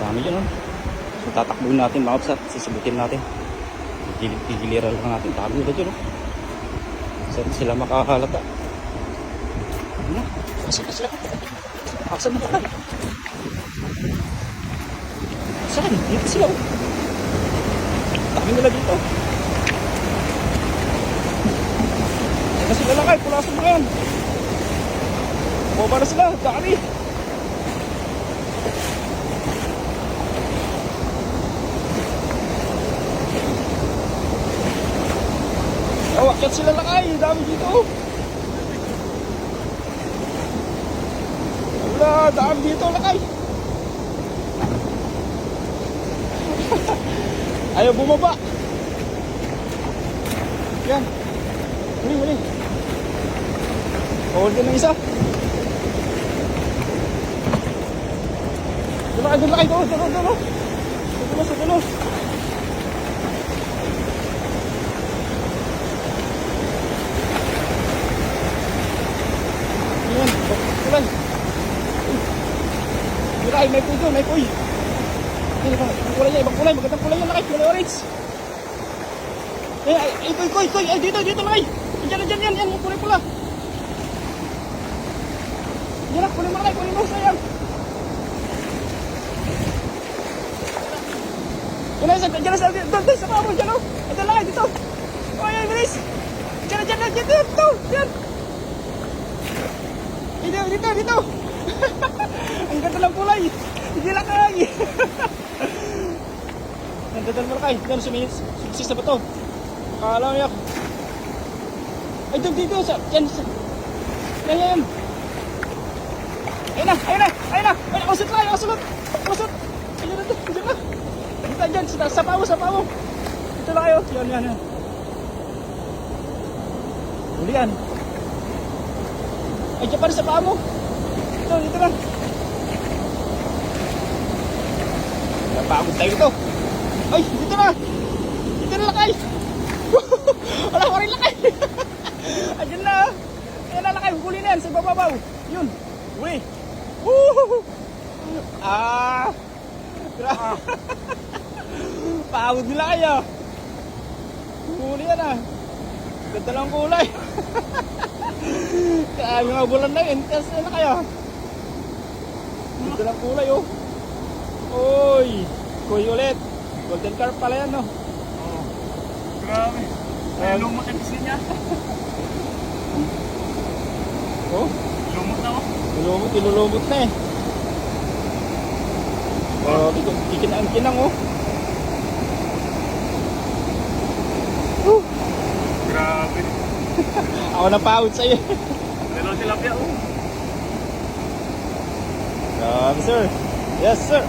Dami yun, oh. So, tatakbuhin natin mga kapsat. Sisibutin natin. Gigiliran lang natin. Dami nila dyan, oh. Saan sila makakalata? Ano na? Saan sila? Saan na ba? Saan? Dito sila, oh. Dami nila dito. Saan na sila lang ay? Pulasan mo yan. Bumaba na sila. Dami. Oh, akyat sila lang ay. Dami dito. Wala, dami dito lang ay. Ayaw bumaba. Yan. Muli. Hold din ng isa. Doon na kayo. Sa dulo. Ayan, kulay. Kulay, may puy doon, may puy. Ibang kulay, magandang kulay yan, lakay, kulay orange. Koy, dito, lakay. Diyan, yan, yung kulay pula. Yan lang, kulay mo, lakay, kulay mo, sayang. Diyan, doon, sa pamo, diyan, oh. Ito, lakay, dito. Oh, yan, bilis. Diyan. Dito. Ang ganda ng kulay. Hindi lakay. Ang ganda ng lakay. Diyan, sumisis na ba ito? Akala mo yak. Ay, dito. Yan. Ayun na. Ay, nakausot. Ayun na. Diyan, sa pamo. Dito lang kayo. Yan. Huli yan. Ay, dyan pa rin sa paa mo. Dito lang. Napagod tayo dito. Ay, dito na lakay. Wala ko rin lakay. Ayan na. Ayan na lakay. Huli na yan sa bababaw. Yun. Huli. Pagod nila kayo. Huli yan ah. Ganda lang kulay. Kaya mga bulan na yun. Kasi na kayo. Ganda lang kulay oh. Oy. Koy ulit. Golden carp pala yan oh. Oh. Grabe. Ay, lumot ang pisin niya. Oh. Lumot na oh. Ilulumot na eh. Oh, kikinang oh. Grabe. Ako na pahod sa'yo. Dalawang tilapia oh. Grabe sir. Yes sir.